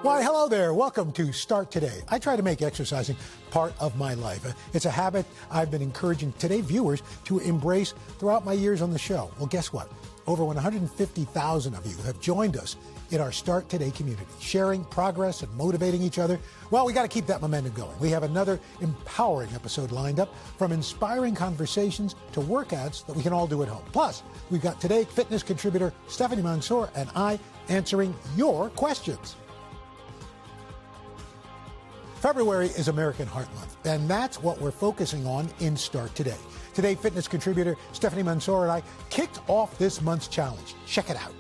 Why, hello there. Welcome to Start Today. I try to make exercising part of my life. It's a habit I've been encouraging Today viewers to embrace throughout my years on the show. Well, guess what? Over 150,000 of you have joined us in our Start Today community, sharing progress and motivating each other. Well, we got to keep that momentum going. We have another empowering episode lined up, from inspiring conversations to workouts that we can all do at home. Plus, we've got Today fitness contributor Stephanie Mansour and I answering your questions. February is American Heart Month, and that's what we're focusing on in Start Today. Today fitness contributor Stephanie Mansour and I kicked off this month's challenge. Check it out.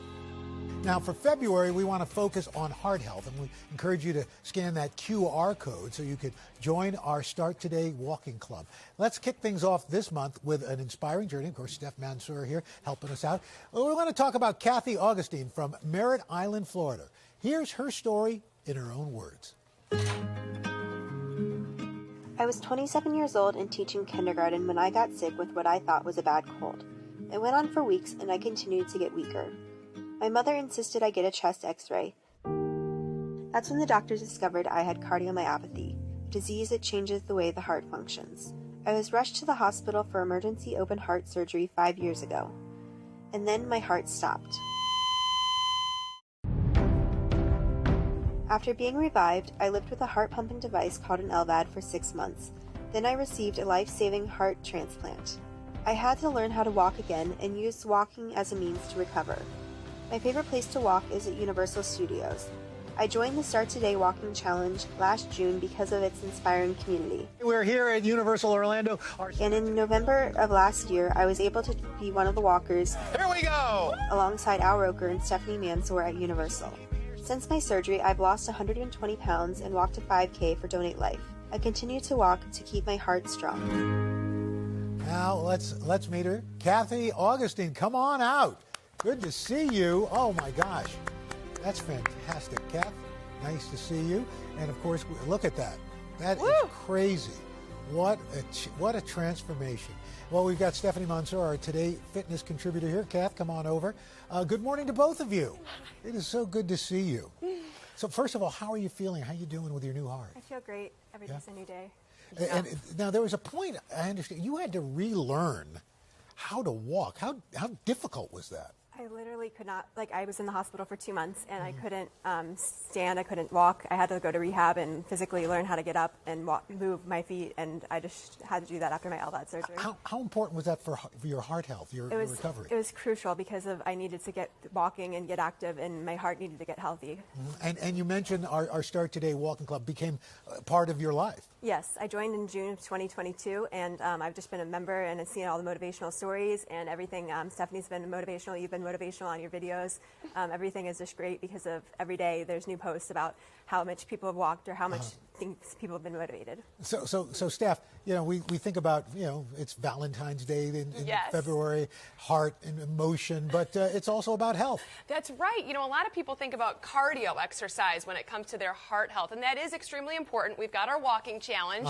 Now, for February, we want to focus on heart health, and we encourage you to scan that QR code so you could join our Start Today walking club. Let's kick things off this month with an inspiring journey. Of course, Steph Mansour here helping us out. We want to talk about Kathy Augustine from Merritt Island, Florida. Here's her story in her own words. I was 27 years old and teaching kindergarten when I got sick with what I thought was a bad cold. It went on for weeks and I continued to get weaker. My mother insisted I get a chest x-ray. That's when the doctors discovered I had cardiomyopathy, a disease that changes the way the heart functions. I was rushed to the hospital for emergency open heart surgery 5 years ago. And then my heart stopped. After being revived, I lived with a heart-pumping device called an LVAD for 6 months. Then I received a life-saving heart transplant. I had to learn how to walk again and used walking as a means to recover. My favorite place to walk is at Universal Studios. I joined the Start Today Walking Challenge last June because of its inspiring community. We're here at Universal Orlando. And in November of last year, I was able to be one of the walkers. Here we go! Alongside Roker and Stephanie Mansour at Universal. Since my surgery, I've lost 120 pounds and walked a 5K for Donate Life. I continue to walk to keep my heart strong. Now let's meet her. Kathy Augustine, come on out. Good to see you. Oh my gosh, that's fantastic, Kath. Nice to see you. And of course, look at that. That is crazy. What a transformation. Well, we've got Stephanie Mansour, our Today fitness contributor here. Kath, come on over. Good morning to both of you. It is so good to see you. So first of all, how are you feeling? How are you doing with your new heart? I feel great. Every day's a new day. And now there was a point, I understand, you had to relearn how to walk. How difficult was that? I literally could not, I was in the hospital for 2 months and I couldn't stand, I couldn't walk. I had to go to rehab and physically learn how to get up and move my feet, and I just had to do that after my LVAD surgery. How important was that for your heart health, your recovery? It was crucial because I needed to get walking and get active, and my heart needed to get healthy. And you mentioned our Start Today Walking Club became part of your life. Yes, I joined in June of 2022, and I've just been a member and I've seen all the motivational stories and everything. Stephanie's been motivational, you've been motivational on your videos. Everything is just great because of every day there's new posts about how much people have walked or how much things people have been motivated. So Steph, we think about, it's Valentine's Day in February, heart and emotion, but it's also about health. That's right. A lot of people think about cardio exercise when it comes to their heart health, and that is extremely important. We've got our walking challenge,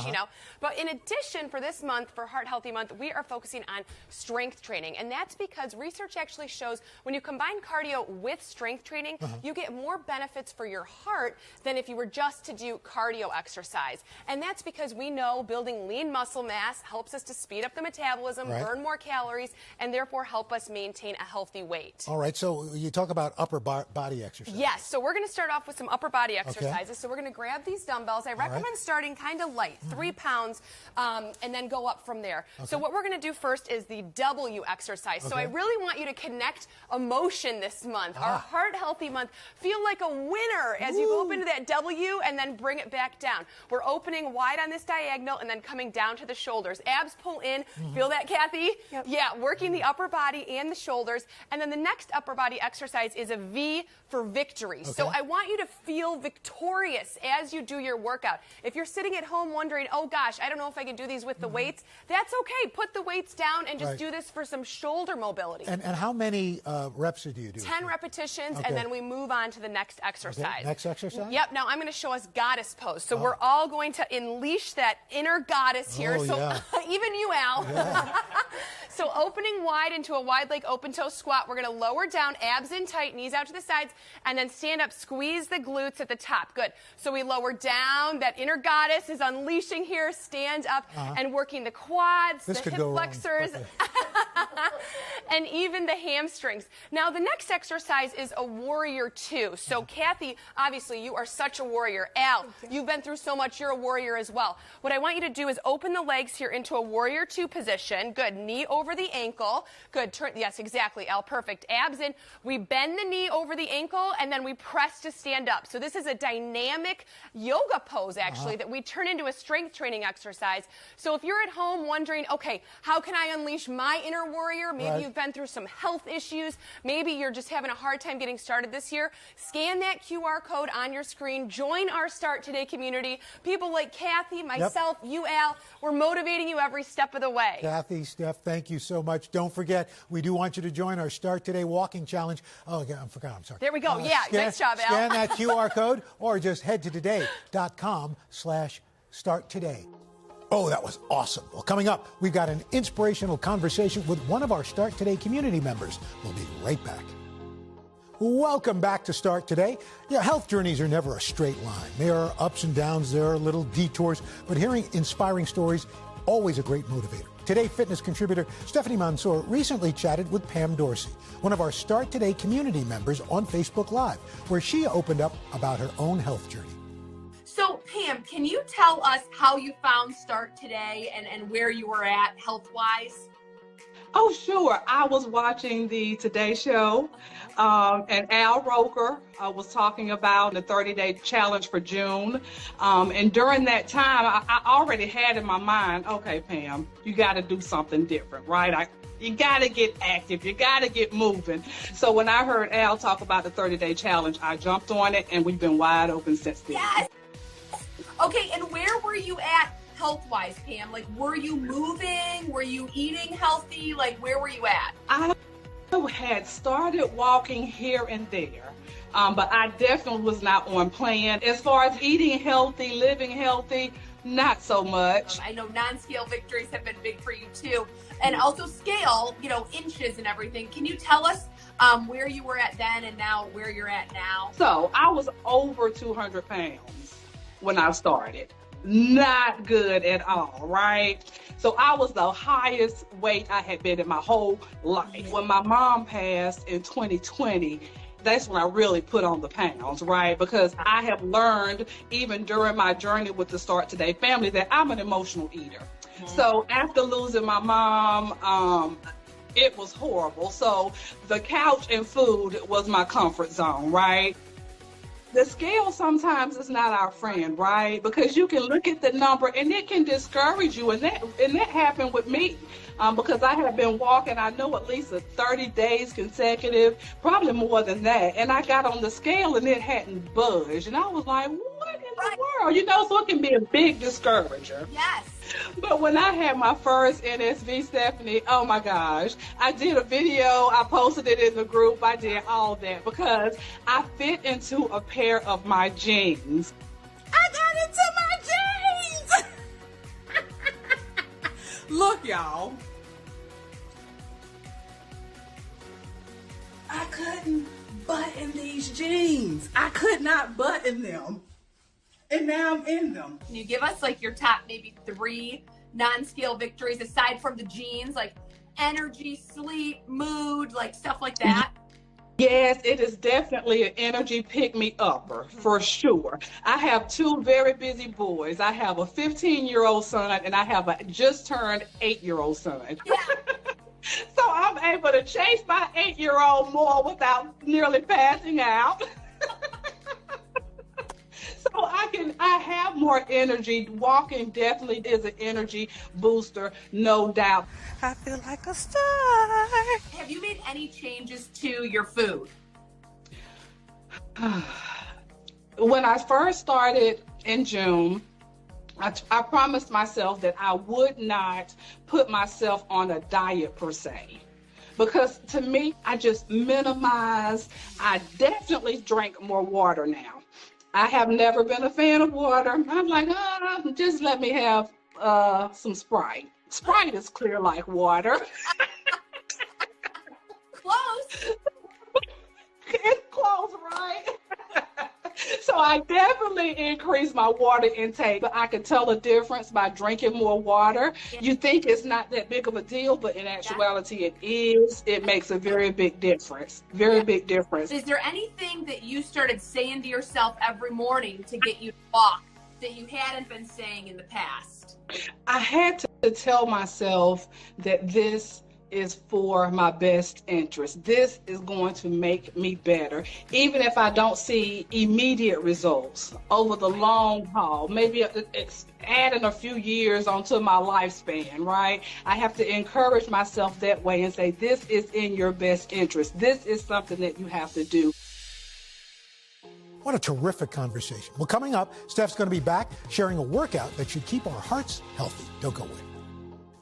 but in addition, for this month, for Heart Healthy Month, we are focusing on strength training, and that's because research actually shows when you combine cardio with strength training, you get more benefits for your heart than if you were just to do cardio exercise. And that's because we know building lean muscle mass helps us to speed up the metabolism, burn more calories, and therefore help us maintain a healthy weight. All right, so you talk about upper body exercise. Yes, so we're going to start off with some upper body exercises. So we're going to grab these dumbbells. I recommend starting kind of light, 3 pounds, and then go up from there. So what we're going to do first is the W exercise. So I really want you to connect emotion this month. Our Heart Healthy Month. Feel like a winner as you go up into that W and then bring it back down. We're opening wide on this diagonal and then coming down to the shoulders. Abs pull in. Feel that, Kathy? Yep. Yeah, working the upper body and the shoulders. And then the next upper body exercise is a V for victory. So I want you to feel victorious as you do your workout. If you're sitting at home wondering, oh gosh, I don't know if I can do these with the weights, that's okay. Put the weights down and just do this for some shoulder mobility. And how many reps do you do? 10 repetitions, and then we move on to the next exercise. Next exercise? Yep. Now I'm going to show us goddess pose. So we're all going to unleash that inner goddess here. Even you, Al. Yeah. So opening wide into a wide leg open toe squat. We're going to lower down, abs in tight, knees out to the sides, and then stand up, squeeze the glutes at the top. Good. So we lower down. That inner goddess is unleashing here. Stand up and working the quads, the hip flexors, and even the hamstrings. Now the next exercise is a warrior two. So Kathy, obviously you are such a warrior. Al, you've been through so much. You're a warrior as well. What I want you to do is open the legs here into a warrior two position. Good. Knee over the ankle. Good. Turn. Yes, exactly, Al. Perfect. Abs in. We bend the knee over the ankle and then we press to stand up. So this is a dynamic yoga pose actually that we turn into a strength training exercise. So if you're at home wondering, okay, how can I unleash my inner warrior? Maybe you've been through some health issues. Maybe you're just having a hard time getting started this year. Scan that QR code on your screen. Join our Start Today community. People like Kathy, myself, you, Al, we're motivating you every step of the way. Kathy, Steph, thank you so much. Don't forget, we do want you to join our Start Today walking challenge. Oh, yeah, I forgot. I'm sorry. There we go. Nice job, Al. Scan that QR code or just head to today.com/starttoday. Oh, that was awesome. Well, coming up, we've got an inspirational conversation with one of our Start Today community members. We'll be right back. Welcome back to Start Today. Yeah, health journeys are never a straight line. There are ups and downs, there are little detours, but hearing inspiring stories, always a great motivator. Today Fitness contributor Stephanie Mansour recently chatted with Pam Dorsey, one of our Start Today community members on Facebook Live, where she opened up about her own health journey. So, Pam, can you tell us how you found Start Today and where you were at health-wise? Oh, sure. I was watching the Today Show, and Al Roker was talking about the 30-day challenge for June. And during that time, I already had in my mind, okay, Pam, you got to do something different, right? You got to get active. You got to get moving. So when I heard Al talk about the 30-day challenge, I jumped on it, and we've been wide open since then. Yes. Okay, and where were you at health-wise, Pam? Like, were you moving? Were you eating healthy? Like, where were you at? I had started walking here and there, but I definitely was not on plan. As far as eating healthy, living healthy, not so much. I know non-scale victories have been big for you, too. And also scale, inches and everything. Can you tell us where you were at then and now where you're at now? So I was over 200 pounds when I started. Not good at all, right? So I was the highest weight I had been in my whole life. When my mom passed in 2020, that's when I really put on the pounds, right? Because I have learned, even during my journey with the Start Today family, that I'm an emotional eater. So after losing my mom, it was horrible. So the couch and food was my comfort zone, right? The scale sometimes is not our friend, right? Because you can look at the number and it can discourage you. And that happened with me because I have been walking, I know at least 30 days consecutive, probably more than that. And I got on the scale and it hadn't budged. And I was like, what in the world? So it can be a big discourager. Yes. But when I had my first NSV, Stephanie, oh my gosh, I did a video, I posted it in the group, I did all that because I fit into a pair of my jeans. I got into my jeans! Look, y'all. I couldn't button these jeans. I could not button them. And now I'm in them. Can you give us like your top maybe 3 non-scale victories aside from the jeans, like energy, sleep, mood, like stuff like that? Yes, it is definitely an energy pick-me-upper, for sure. I have 2 very busy boys. I have a 15-year-old son and I have a just-turned 8-year-old son. Yeah. So I'm able to chase my 8-year-old more without nearly passing out. So I have more energy. Walking definitely is an energy booster, no doubt. I feel like a star. Have you made any changes to your food? When I first started in June, I promised myself that I would not put myself on a diet per se. Because to me, I just minimize. I definitely drink more water now. I have never been a fan of water. I'm like, just let me have some Sprite. Sprite is clear like water. Close. It's close, right? So I definitely increased my water intake, but I could tell a difference by drinking more water. Yeah. You think it's not that big of a deal, but in actuality it is. It makes a very big difference. Very big difference. Is there anything that you started saying to yourself every morning to get you to walk that you hadn't been saying in the past? I had to tell myself that this is for my best interest. This is going to make me better, even if I don't see immediate results over the long haul. Maybe it's adding a few years onto my lifespan, right? I have to encourage myself that way and say, this is in your best interest. This is something that you have to do. What a terrific conversation. Well, coming up, Steph's going to be back sharing a workout that should keep our hearts healthy. Don't go away.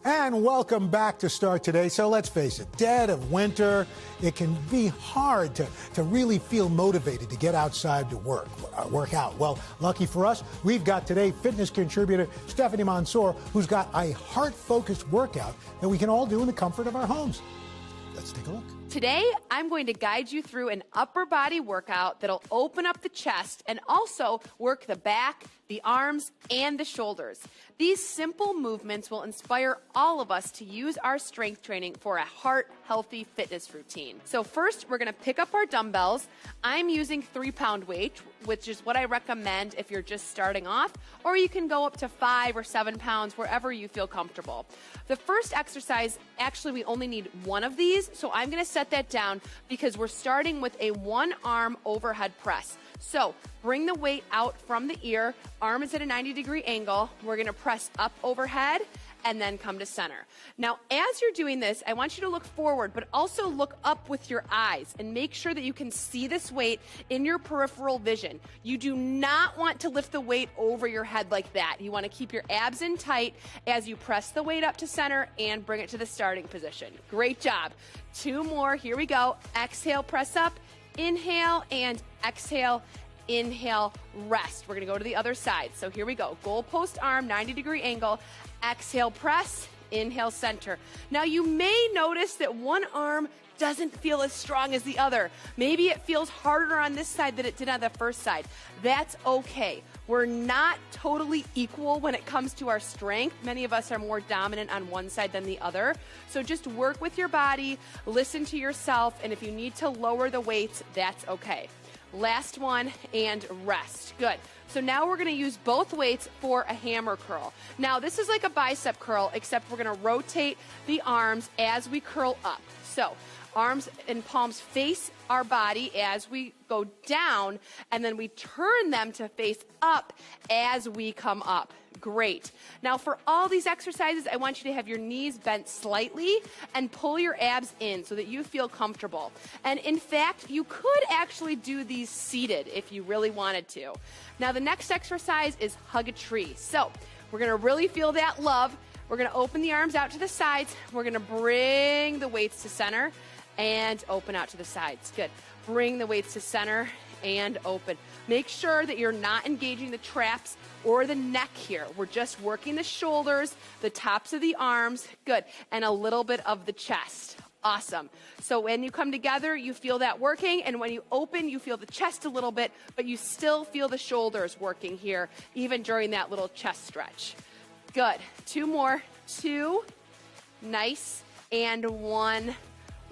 And welcome back to Start Today. So let's face it, dead of winter, it can be hard to really feel motivated to get outside to work out. Well, lucky for us, we've got today fitness contributor Stephanie Mansour, who's got a heart-focused workout that we can all do in the comfort of our homes. Let's take a look. Today, I'm going to guide you through an upper body workout that'll open up the chest and also work the back, the arms, and the shoulders. These simple movements will inspire all of us to use our strength training for a heart-healthy fitness routine. So first, we're going to pick up our dumbbells. I'm using 3-pound weight, which is what I recommend if you're just starting off, or you can go up to 5 or 7 pounds, wherever you feel comfortable. The first exercise, actually, we only need one of these, so I'm going to set that down because we're starting with a 1-arm overhead press. So bring the weight out from the ear, arm is at a 90-degree angle. We're going to press up overhead and then come to center. Now, as you're doing this, I want you to look forward, but also look up with your eyes and make sure that you can see this weight in your peripheral vision. You do not want to lift the weight over your head like that. You want to keep your abs in tight as you press the weight up to center and bring it to the starting position. Great job. 2 more. Here we go. Exhale, press up. Inhale and exhale. Inhale, rest. We're going to go to the other side. So here we go. Goal post arm, 90-degree angle. Exhale, press. Inhale, center. Now you may notice that one arm doesn't feel as strong as the other. Maybe it feels harder on this side than it did on the first side. That's okay. We're not totally equal when it comes to our strength. Many of us are more dominant on one side than the other. So just work with your body, listen to yourself, and if you need to lower the weights, that's okay. Last one, and rest. Good. So now we're going to use both weights for a hammer curl. Now this is like a bicep curl, except we're going to rotate the arms as we curl up. So arms and palms face our body as we go down, and then we turn them to face up as we come up. Great. Now for all these exercises, I want you to have your knees bent slightly and pull your abs in so that you feel comfortable. And in fact, you could actually do these seated if you really wanted to. Now the next exercise is hug a tree. So we're going to really feel that love. We're going to open the arms out to the sides. We're going to bring the weights to center and open out to the sides. Good. Bring the weights to center and open. Make sure that you're not engaging the traps or the neck here. We're just working the shoulders, the tops of the arms. Good. And a little bit of the chest. Awesome. So when you come together, you feel that working, and when you open, you feel the chest a little bit, but you still feel the shoulders working here, even during that little chest stretch. Good. 2 more. 2. Nice. And 1.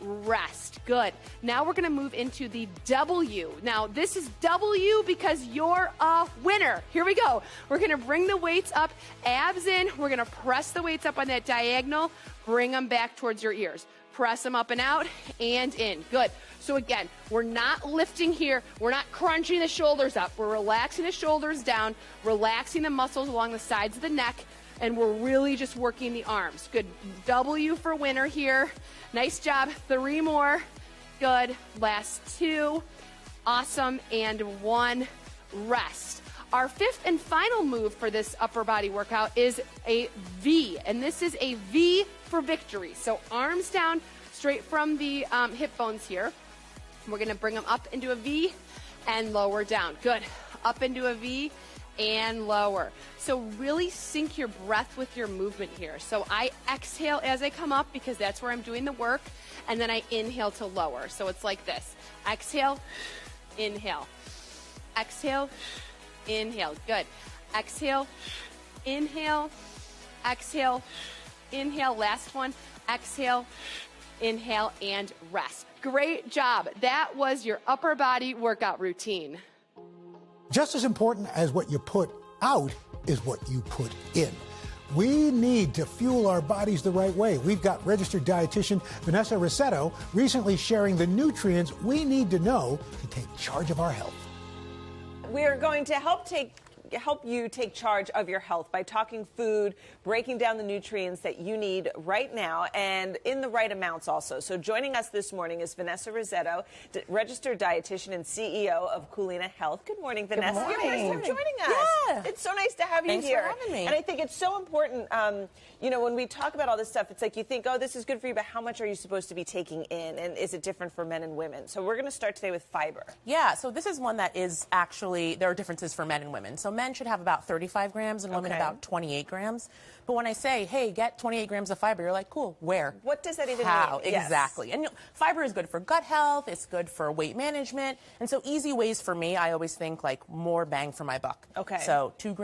Rest. Good. Now we're going to move into the W. Now this is W because you're a winner. Here we go. We're going to bring the weights up, abs in. We're going to press the weights up on that diagonal. Bring them back towards your ears. Press them up and out and in. Good. So again, we're not lifting here. We're not crunching the shoulders up. We're relaxing the shoulders down, relaxing the muscles along the sides of the neck, and we're really just working the arms. Good. W for winner here. Nice job. 3 more. Good. Last 2. Awesome. And 1. Rest. Our 5th and final move for this upper body workout is a V, and this is a V for victory. So arms down straight from the hip bones here. We're going to bring them up into a V and lower down. Good. up into a V, and lower. So really sync your breath with your movement here. So I exhale as I come up because that's where I'm doing the work, and then I inhale to lower. So it's like this. Exhale, inhale. Exhale, inhale. Good. Exhale, inhale, exhale, inhale. Last one. Exhale, inhale, and rest. Great job. That was your upper body workout routine. Just as important as what you put out is what you put in. We need to fuel our bodies the right way. We've got registered dietitian Vanessa Rissetto recently sharing the nutrients we need to know to take charge of our health. We are going to help you take charge of your health by talking food, breaking down the nutrients that you need right now and in the right amounts also. So joining us this morning is Vanessa Rissetto, registered dietitian and CEO of Culina Health. Good morning, Vanessa. Good morning. You're first time joining us. Yeah. It's so nice to have you Thanks here. for having me. And I think it's so important, you know, when we talk about all this stuff, it's like you think, oh, this is good for you, but how much are you supposed to be taking in? And is it different for men and women? So we're going to start today with fiber. Yeah, so this is one that is actually, there are differences for men and women. So men should have about 35 grams and women about 28 grams. But when I say, hey, get 28 grams of fiber, you're like, cool, where? What does that even How? mean? Yes. Exactly. And you know, fiber is good for gut health, it's good for weight management. And so easy ways for me, I always think like more bang for my buck. Okay. So 2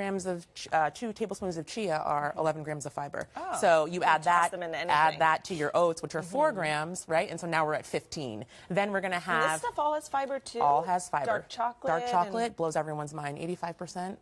tablespoons of chia are 11 grams of fiber. Oh, so you add that to your oats, which are 4 grams, right? And so now we're at 15. Then we're going to have... And this stuff all has fiber too? All has fiber. Dark chocolate? Dark chocolate blows everyone's mind. 85%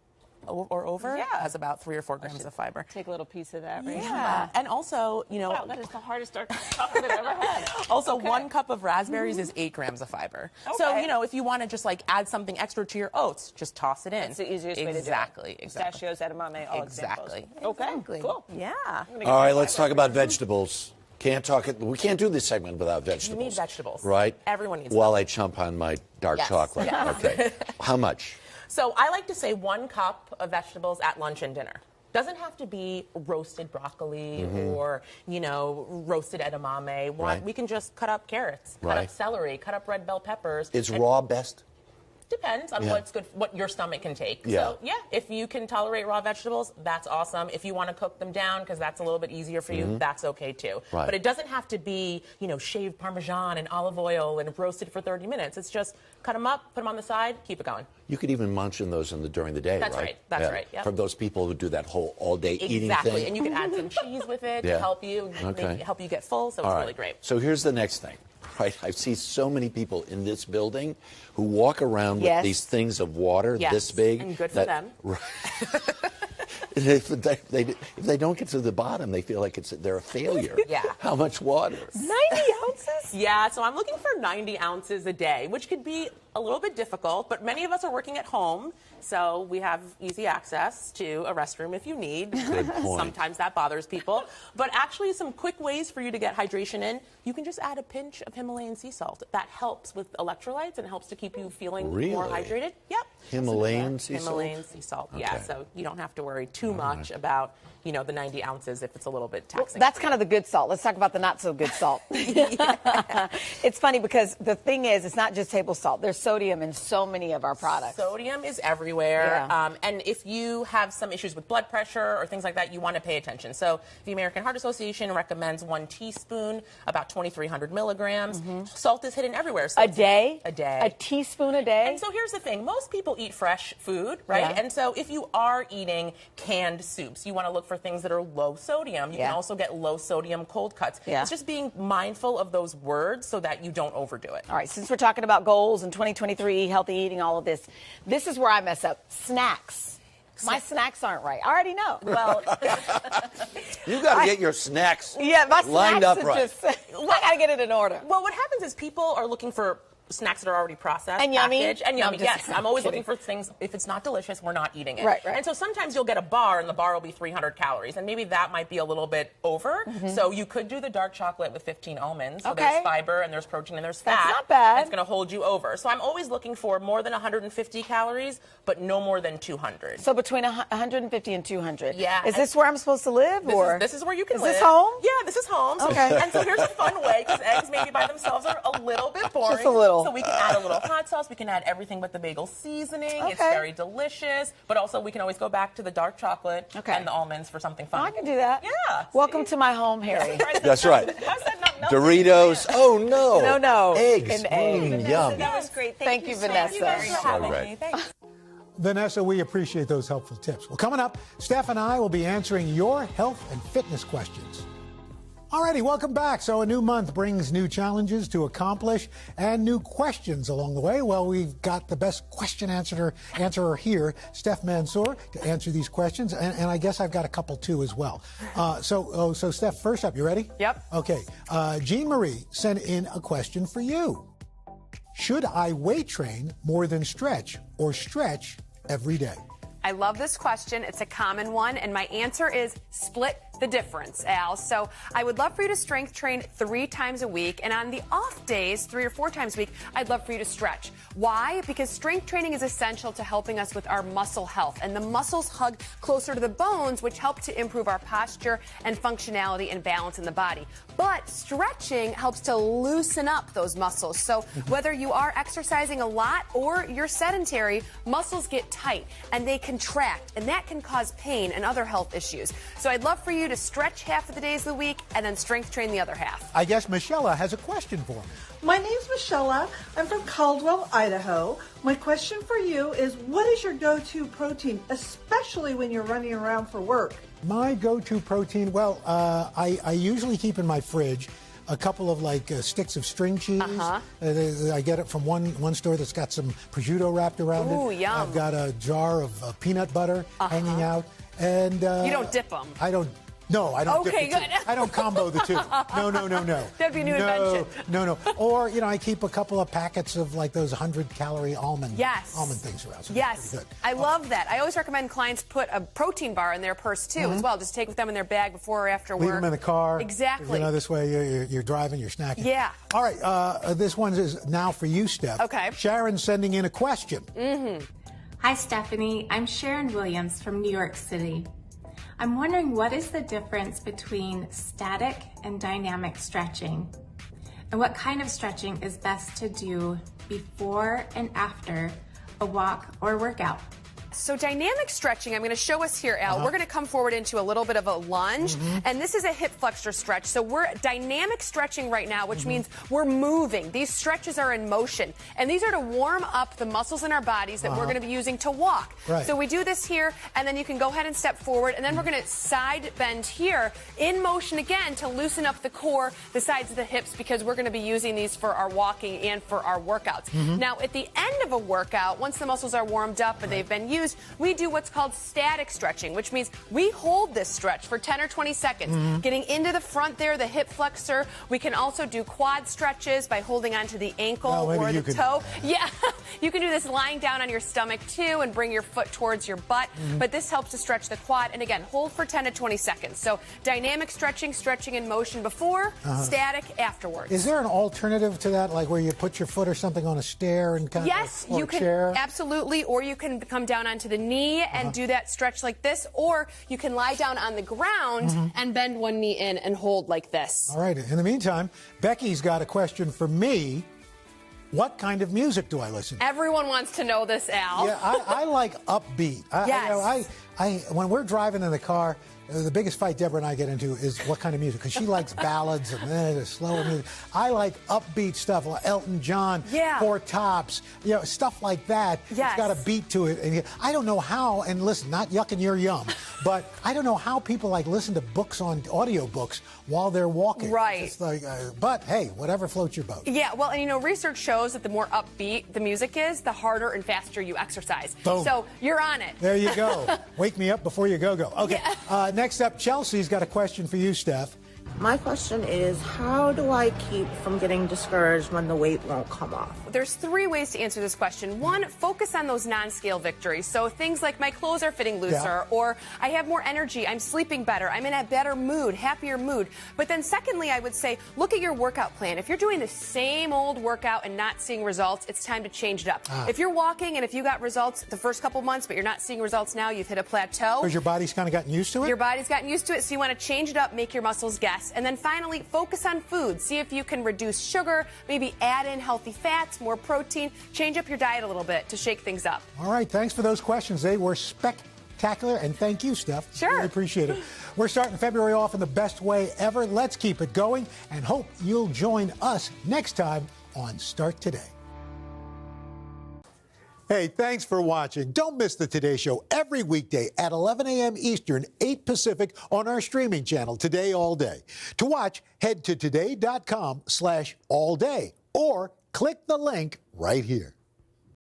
or over has about 3 or 4 grams of fiber. Take a little piece of that, right? Yeah. And also, you know... Wow, that is the hardest dark chocolate I've ever had. Also, 1 cup of raspberries is 8 grams of fiber. Okay. So, you know, if you want to just like add something extra to your oats, just toss it in. That's the easiest way to do it. Exactly. Pistachios, edamame, all exactly. Okay, exactly. cool. Yeah. All right, let's talk about vegetables. We can't do this segment without vegetables. You need vegetables. Right? Everyone needs While I chomp on my dark chocolate. Yes. Okay. How much? So I like to say 1 cup of vegetables at lunch and dinner. Doesn't have to be roasted broccoli or, you know, roasted edamame. We can just cut up carrots, cut up celery, cut up red bell peppers. Is raw best? Depends on what's good, what your stomach can take. Yeah. So, yeah, if you can tolerate raw vegetables, that's awesome. If you want to cook them down because that's a little bit easier for you, that's okay too. Right. But it doesn't have to be, you know, shaved Parmesan and olive oil and roasted for 30 minutes. It's just cut them up, put them on the side, keep it going. You could even munch in those during the day, That's right. That's right. Yep. For those people who do that whole all-day eating thing. Exactly. And you can add some cheese with it to help you, help you get full. So it's really great. So here's the next thing. Right, I see so many people in this building who walk around with these things of water this big. And good for them. Right. If they don't get to the bottom, they feel like they're a failure. Yeah. How much water? 90 ounces? Yeah, so I'm looking for 90 ounces a day, which could be a little bit difficult, but many of us are working at home, so we have easy access to a restroom if you need. Good point. Sometimes that bothers people. But actually, some quick ways for you to get hydration in. You can just add a pinch of Himalayan sea salt. That helps with electrolytes and helps to keep you feeling more hydrated. Yep. Himalayan sea salt? Himalayan sea salt, Okay. yeah. So you don't have to worry too much about, you know, the 90 ounces if it's a little bit taxing. That's kind of the good salt. Let's talk about the not so good salt. It's funny because the thing is, it's not just table salt. There's sodium in so many of our products. Sodium is everywhere. Yeah. And if you have some issues with blood pressure or things like that, you want to pay attention. So the American Heart Association recommends 1 teaspoon, about 2,300 milligrams. Salt is hidden everywhere. So a day? A day. A teaspoon a day? And so here's the thing. Most people eat fresh food, right? Yeah. And so if you are eating canned soups, you want to look for things that are low sodium. You can also get low sodium cold cuts. Yeah. It's just being mindful of those words so that you don't overdo it. All right, since we're talking about goals and 2023, healthy eating, all of this, this is where I mess up. Snacks. My snacks aren't right. I already know. Well, you got to get your snacks my lined snacks up right. I got to get it in order. Well, what happens is people are looking for snacks that are already processed, and yummy. Packaged, and yummy. No, Yes, I'm always looking for things. If it's not delicious, we're not eating it. Right. And so sometimes you'll get a bar, and the bar will be 300 calories, and maybe that might be a little bit over. So you could do the dark chocolate with 15 almonds. So there's fiber, and there's protein, and there's fat. That's not bad. It's going to hold you over. So I'm always looking for more than 150 calories, but no more than 200. So between 150 and 200. Yeah. Is this where I'm supposed to live, or this is where you can is live? Is this home? Yeah, this is home. So, Okay. And so here's a fun way, because eggs maybe by themselves are a little bit boring. Just a little. bagel. So we can add a little hot sauce. We can add everything but the bagel seasoning. Okay. It's very delicious. But also we can always go back to the dark chocolate and the almonds for something fun. I can do that. Yeah. Welcome to my home, Harry. That's right. How's that not melting? Doritos. Oh, no. No. Eggs. Yum. That was great. Thank you, Vanessa. Thank you guys for having me. Thanks. Vanessa, we appreciate those helpful tips. Well, coming up, Steph and I will be answering your health and fitness questions. Alrighty, welcome back. So a new month brings new challenges to accomplish and new questions along the way. Well, we've got the best question answerer here, Steph Mansour, to answer these questions. And I guess I've got a couple too as well. So Steph, first up, you ready? Yep. Okay. Jean Marie sent in a question for you. Should I weight train more than stretch or stretch every day? I love this question. It's a common one, and my answer is split the difference, Al. So I would love for you to strength train 3 times a week, and on the off days, 3 or 4 times a week, I'd love for you to stretch. Why? Because strength training is essential to helping us with our muscle health, and the muscles hug closer to the bones, which help to improve our posture and functionality and balance in the body. But stretching helps to loosen up those muscles. So whether you are exercising a lot or you're sedentary, muscles get tight and they contract, and that can cause pain and other health issues. So I'd love for you to stretch half of the days of the week and then strength train the other half. I guess Michelle has a question for me. My name's Michelle. I'm from Caldwell, Idaho. My question for you is, what is your go-to protein, especially when you're running around for work? My go-to protein, well, I usually keep in my fridge a couple of sticks of string cheese. I get it from one store that's got some prosciutto wrapped around it. Ooh, yum. I've got a jar of peanut butter hanging out. And you don't dip them. I don't. No, I don't. Okay, dip the good. two. I don't combo the two. No. That'd be a new invention. No. Or I keep a couple of packets of those 100-calorie almond things around. So yes, good. I love that. I always recommend clients put a protein bar in their purse too, as well. Just take with them in their bag before or after work. Leave them in the car. Exactly. This way you're driving, you're snacking. Yeah. All right. This one is now for you, Steph. Okay. Sharon's sending in a question. Hi, Stephanie. I'm Sharon Williams from New York City. I'm wondering, what is the difference between static and dynamic stretching? And what kind of stretching is best to do before and after a walk or workout? So dynamic stretching, I'm going to show us here, Al. We're going to come forward into a little bit of a lunge, and this is a hip flexor stretch. So we're dynamic stretching right now, which means we're moving. These stretches are in motion, and these are to warm up the muscles in our bodies that we're going to be using to walk. Right. So we do this here, and then you can go ahead and step forward, and then we're going to side bend here in motion again to loosen up the core, the sides of the hips, because we're going to be using these for our walking and for our workouts. Now, at the end of a workout, once the muscles are warmed up and they've been used, we do what's called static stretching, which means we hold this stretch for 10 or 20 seconds, getting into the front there, the hip flexor. We can also do quad stretches by holding onto the ankle or the toe. Yeah, you can do this lying down on your stomach too and bring your foot towards your butt, but this helps to stretch the quad. And again, hold for 10 to 20 seconds. So dynamic stretching, stretching in motion before, static afterwards. Is there an alternative to that, like where you put your foot or something on a stair and kind yes, of, or you a can chair? Absolutely, or you can come down onto the knee and do that stretch like this, or you can lie down on the ground and bend one knee in and hold like this. All right. In the meantime, Becky's got a question for me. What kind of music do I listen to? Everyone wants to know this, Al. Yeah, I like upbeat. When we're driving in the car, the biggest fight Deborah and I get into is what kind of music, because she likes ballads and slower music. I like upbeat stuff, like Elton John, Four Tops, stuff like that. Yes. It's got a beat to it. And I don't know how, and listen, not yucking your yum, but I don't know how people listen to books on audio books while they're walking. Right. It's but hey, whatever floats your boat. Yeah, well, and research shows that the more upbeat the music is, the harder and faster you exercise. Boom. So you're on it. There you go. Wake me up before you go. Okay. Yeah. Next up, Chelsea's got a question for you, Steph. My question is, how do I keep from getting discouraged when the weight won't come off? There's 3 ways to answer this question. 1, focus on those non-scale victories. So things like my clothes are fitting looser, or I have more energy, I'm sleeping better, I'm in a better mood, happier mood. But then secondly, I would say, look at your workout plan. If you're doing the same old workout and not seeing results, it's time to change it up. If you're walking and if you got results the first couple months, but you're not seeing results now, you've hit a plateau. Because your body's kind of gotten used to it? Your body's gotten used to it, so you want to change it up, make your muscles guess. And then finally, focus on food. See if you can reduce sugar, maybe add in healthy fats, fats, more protein. Change up your diet a little bit to shake things up. All right, thanks for those questions. They were spectacular, and thank you, Steph. Sure. Really appreciate it. We're starting February off in the best way ever. Let's keep it going and hope you'll join us next time on Start Today. Hey, thanks for watching. Don't miss the Today Show every weekday at 11 a.m. Eastern, 8 Pacific on our streaming channel, Today All Day. To watch, head to today.com/allday or click the link right here.